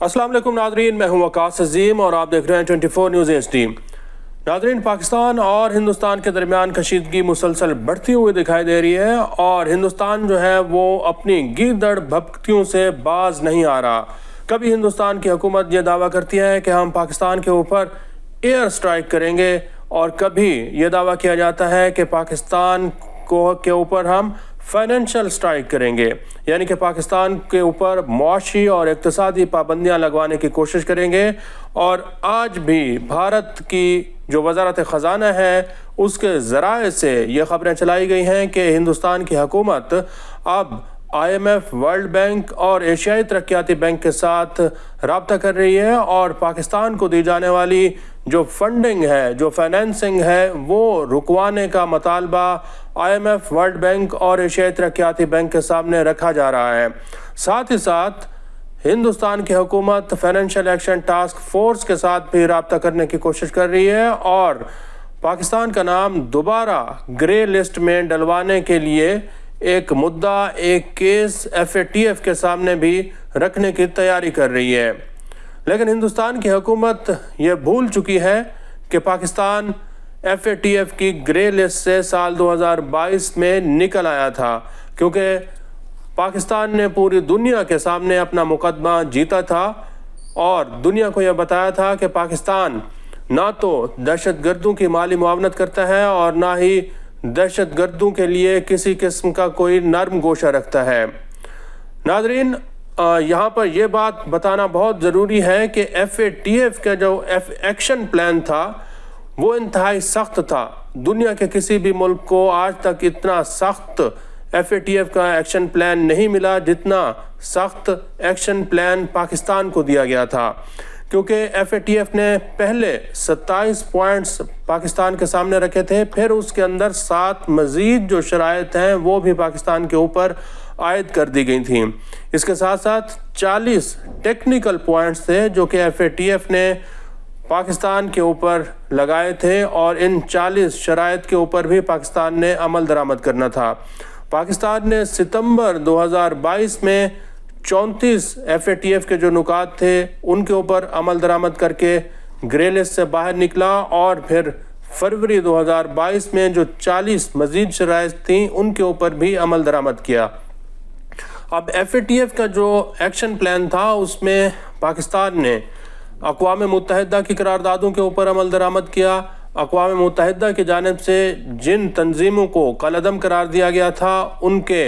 अस्सलाम वालेकुम नाजरीन, मैं हूं वकास अजीम और आप देख रहे हैं 24 न्यूज़ HD। नाजरीन, पाकिस्तान और हिंदुस्तान के दरमियान कशीदगी मुसलसल बढ़ती हुई दिखाई दे रही है और हिंदुस्तान जो है वो अपनी गिरदड़ भपकियों से बाज नहीं आ रहा। कभी हिंदुस्तान की हुकूमत ये दावा करती है कि हम पाकिस्तान के ऊपर एयर स्ट्राइक करेंगे और कभी ये दावा किया जाता है कि पाकिस्तान के ऊपर हम फाइनेंशियल स्ट्राइक करेंगे, यानी कि पाकिस्तान के ऊपर मुआशी और इक्तिसादी पाबंदियां लगवाने की कोशिश करेंगे। और आज भी भारत की जो वजारत ख़जाना है उसके ज़राए से ये ख़बरें चलाई गई हैं कि हिंदुस्तान की हुकूमत अब IMF, वर्ल्ड बैंक और एशियाई तरक्याती बैंक के साथ रब्ता कर रही है और पाकिस्तान को दी जाने वाली जो फंडिंग है, जो फाइनेंसिंग है, वो रुकवाने का मुतालबा IMF, वर्ल्ड बैंक और एशियाई तरक्याती बैंक के सामने रखा जा रहा है। साथ ही साथ हिंदुस्तान की हुकूमत फाइनेंशियल एक्शन टास्क फोर्स के साथ भी रब्ता करने की कोशिश कर रही है और पाकिस्तान का नाम दोबारा ग्रे लिस्ट में डलवाने के लिए एक मुद्दा, एक केस FATF के सामने भी रखने की तैयारी कर रही है। लेकिन हिंदुस्तान की हुकूमत ये भूल चुकी है कि पाकिस्तान FATF की ग्रे लिस्ट से साल 2022 में निकल आया था, क्योंकि पाकिस्तान ने पूरी दुनिया के सामने अपना मुकदमा जीता था और दुनिया को यह बताया था कि पाकिस्तान ना तो दहशतगर्दों की माली मुआवनत करता है और ना ही दहशतगर्दों के लिए किसी किस्म का कोई नर्म गोशा रखता है। नाजरीन, यहाँ पर यह बात बताना बहुत ज़रूरी है कि FATF का जो एक्शन प्लान था वो इंतहाई सख्त था। दुनिया के किसी भी मुल्क को आज तक इतना सख्त FATF का एक्शन प्लान नहीं मिला जितना सख्त एक्शन प्लान पाकिस्तान को दिया गया था, क्योंकि FATF ने पहले 27 पॉइंट्स पाकिस्तान के सामने रखे थे, फिर उसके अंदर 7 मज़ीद जो शराइत हैं वो भी पाकिस्तान के ऊपर आयद कर दी गई थी। इसके साथ साथ 40 टेक्निकल पॉइंट्स थे जो कि FATF ने पाकिस्तान के ऊपर लगाए थे और इन 40 शराइत के ऊपर भी पाकिस्तान ने अमल दरामद करना था। पाकिस्तान ने सितंबर 2022 में 34 FATF के जो नुकात थे उनके ऊपर अमल दरामद करके ग्रे लिस्ट से बाहर निकला और फिर फरवरी 2022 में जो 40 मज़ीद शराइत थी उनके ऊपर भी अमल दरामद किया। अब FATF का जो एक्शन प्लान था उसमें पाकिस्तान ने अक़वाम मुत्तहिदा की करारदादों के ऊपर अमल दरामद किया। अक़वाम मुत्तहिदा की जानिब से जिन तंजीमों को कलअदम करार दिया गया था उनके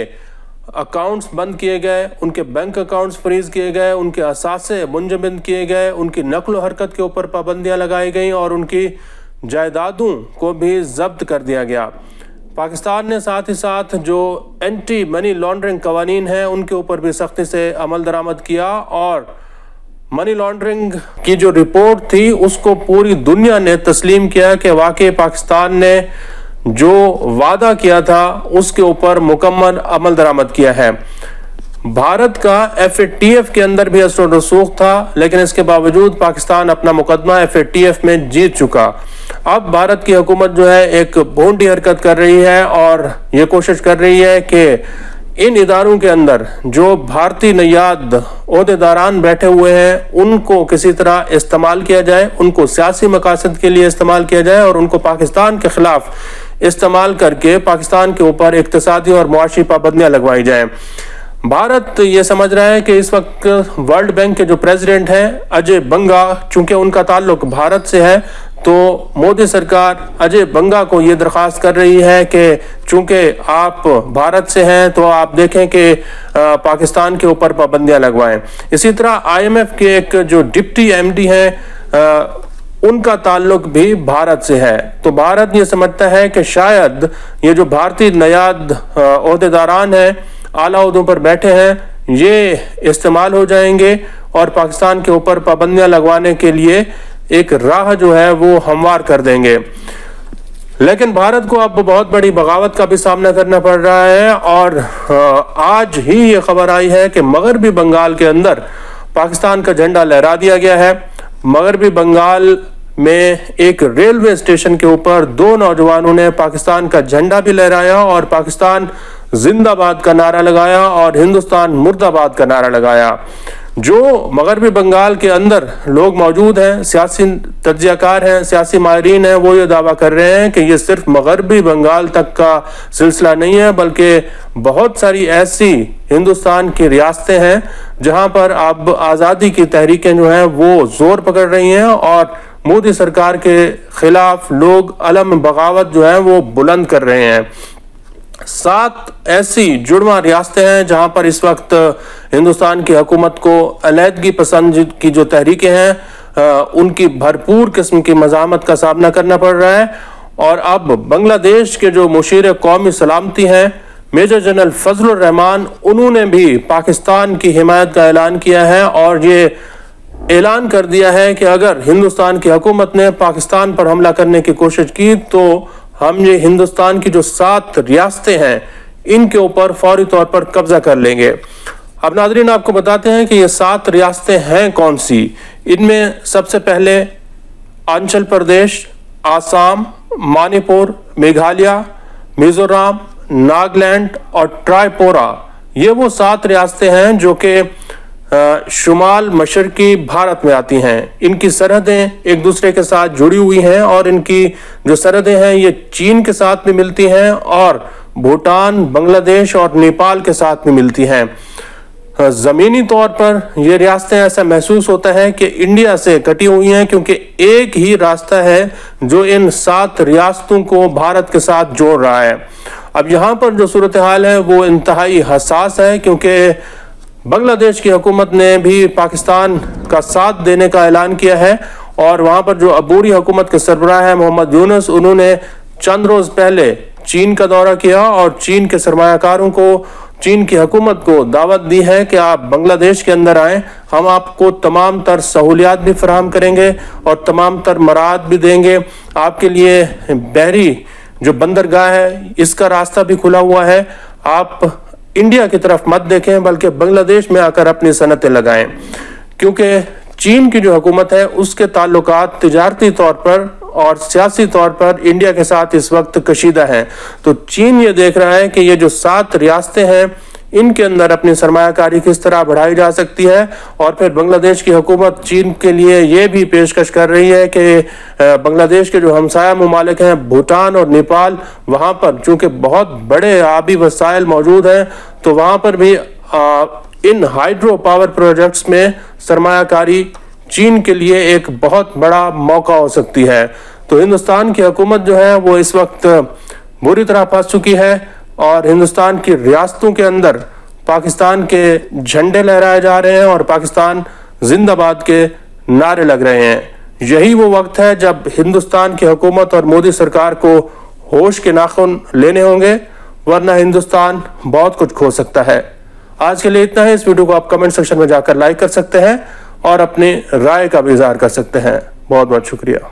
अकाउंट्स बंद किए गए, उनके बैंक अकाउंट्स फ्रीज़ किए गए, उनके असासे मुंजमद किए गए, उनकी नकल हरकत के ऊपर पाबंदियाँ लगाई गई और उनकी जायदादों को भी जब्त कर दिया गया। पाकिस्तान ने साथ ही साथ जो एंटी मनी लॉन्ड्रिंग कवानीन हैं उनके ऊपर भी सख्ती से अमल दरामद किया और मनी लॉन्ड्रिंग की जो रिपोर्ट थी उसको पूरी दुनिया ने तस्लीम किया कि वाकई पाकिस्तान ने जो वादा किया था उसके ऊपर मुकम्मल अमल दरामद किया है। भारत का FATF के अंदर भी असर रसूख था, लेकिन इसके बावजूद पाकिस्तान अपना मुकदमा FATF में जीत चुका। अब भारत की हुकूमत जो है एक भोंडी हरकत कर रही है और ये कोशिश कर रही है कि इन इदारों के अंदर जो भारतीय नयाद ओहदेदारान बैठे हुए हैं उनको किसी तरह इस्तेमाल किया जाए, उनको सियासी मकासद के लिए इस्तेमाल किया जाए और उनको पाकिस्तान के खिलाफ इस्तेमाल करके पाकिस्तान के ऊपर इक्तिसादी और मुआशी पाबंदियां लगवाई जाएं। भारत ये समझ रहा है कि इस वक्त वर्ल्ड बैंक के जो प्रेसिडेंट हैं अजय बंगा, चूंकि उनका ताल्लुक भारत से है, तो मोदी सरकार अजय बंगा को ये दरख्वास्त कर रही है कि चूंकि आप भारत से हैं तो आप देखें कि पाकिस्तान के ऊपर पाबंदियां लगवाएं। इसी तरह IMF के एक जो डिप्टी MD हैं उनका ताल्लुक भी भारत से है। तो भारत ये समझता है कि शायद ये जो भारतीय नयाद ओहदेदारान हैं, आला ओहदों पर बैठे हैं, ये इस्तेमाल हो जाएंगे और पाकिस्तान के ऊपर पाबंदियां लगवाने के लिए एक राह जो है वो हमवार कर देंगे। लेकिन भारत को अब बहुत बड़ी बगावत का भी सामना करना पड़ रहा है और आज ही ये खबर आई है कि मगरबी बंगाल के अंदर पाकिस्तान का झंडा लहरा दिया गया है। मगरबी बंगाल में एक रेलवे स्टेशन के ऊपर 2 नौजवानों ने पाकिस्तान का झंडा भी लहराया और पाकिस्तान जिंदाबाद का नारा लगाया और हिंदुस्तान मुर्दाबाद का नारा लगाया। जो मगरबी बंगाल के अंदर लोग मौजूद हैं, सियासी तज्जियाकार हैं, सियासी माहिरीन हैं, वो ये दावा कर रहे हैं कि ये सिर्फ मगरबी बंगाल तक का सिलसिला नहीं है, बल्कि बहुत सारी ऐसी हिंदुस्तान की रियासतें हैं जहां पर अब आज़ादी की तहरीकें जो हैं वो जोर पकड़ रही हैं और मोदी सरकार के खिलाफ लोग अलम बगावत जो है वो बुलंद कर रहे हैं। 7 ऐसी जुड़वा रियासतें हैं जहां पर इस वक्त हिंदुस्तान की हुकूमत को अलहदगी पसंद की जो तहरीकें हैं उनकी भरपूर किस्म की मज़ामत का सामना करना पड़ रहा है। और अब बांग्लादेश के जो मुशीर कौमी सलामती हैं मेजर जनरल फजलुर रहमान, उन्होंने भी पाकिस्तान की हिमायत का ऐलान किया है और ये ऐलान कर दिया है कि अगर हिंदुस्तान की हुकूमत ने पाकिस्तान पर हमला करने की कोशिश की तो हम ये हिंदुस्तान की जो 7 रियासतें हैं इनके ऊपर फौरी तौर पर कब्जा कर लेंगे। अब नाज़रीन आपको बताते हैं कि ये 7 रियासतें हैं कौन सी। इनमें सबसे पहले अरुणाचल प्रदेश, आसाम, मणिपुर, मेघालय, मिजोरम, नागालैंड और त्रिपुरा, ये वो 7 रियासतें हैं जो कि शुमाल मशरकी भारत में आती हैं। इनकी सरहदें एक दूसरे के साथ जुड़ी हुई हैं और इनकी जो सरहदें हैं ये चीन के साथ भी मिलती हैं और भूटान, बांग्लादेश और नेपाल के साथ भी मिलती हैं। ज़मीनी तौर पर ये रियासतें ऐसा महसूस होता है कि इंडिया से कटी हुई हैं, क्योंकि एक ही रास्ता है जो इन 7 रियासतों को भारत के साथ जोड़ रहा है। अब यहाँ पर जो सूरत हाल है वो इंतहाई हसास है, क्योंकि बांग्लादेश की हुकूमत ने भी पाकिस्तान का साथ देने का ऐलान किया है और वहाँ पर जो अबूरी हुकूमत के सरबराह है मोहम्मद यूनुस, उन्होंने चंद रोज़ पहले चीन का दौरा किया और चीन के सरमायाकारों को, चीन की हुकूमत को दावत दी है कि आप बांग्लादेश के अंदर आएँ, हम आपको तमाम तर सहूलियात भी फराहम करेंगे और तमाम तर मराहत भी देंगे। आपके लिए बहरी जो बंदरगाह है इसका रास्ता भी खुला हुआ है। आप इंडिया की तरफ मत देखें बल्कि बांग्लादेश में आकर अपनी सनतें लगाएं, क्योंकि चीन की जो हुकूमत है उसके ताल्लुकात तिजारती तौर पर और सियासी तौर पर इंडिया के साथ इस वक्त कशीदा हैं। तो चीन ये देख रहा है कि ये जो 7 रियासतें हैं इनके अंदर अपनी सरमायाकारी किस तरह बढ़ाई जा सकती है। और फिर बांग्लादेश की हुकूमत चीन के लिए ये भी पेशकश कर रही है कि बांग्लादेश के जो हमसाया ममालिक हैं भूटान और नेपाल, वहाँ पर चूँकि बहुत बड़े आबी वसाइल मौजूद हैं तो वहाँ पर भी इन हाइड्रो पावर प्रोजेक्ट्स में सरमायाकारी चीन के लिए एक बहुत बड़ा मौका हो सकती है। तो हिंदुस्तान की हुकूमत जो है वो इस वक्त बुरी तरह फंस चुकी है और हिंदुस्तान की रियासतों के अंदर पाकिस्तान के झंडे लहराए जा रहे हैं और पाकिस्तान जिंदाबाद के नारे लग रहे हैं। यही वो वक्त है जब हिंदुस्तान की हुकूमत और मोदी सरकार को होश के नाखून लेने होंगे, वरना हिंदुस्तान बहुत कुछ खो सकता है। आज के लिए इतना है। इस वीडियो को आप कमेंट सेक्शन में जाकर लाइक कर सकते हैं और अपनी राय का भी इजहार कर सकते हैं। बहुत बहुत शुक्रिया।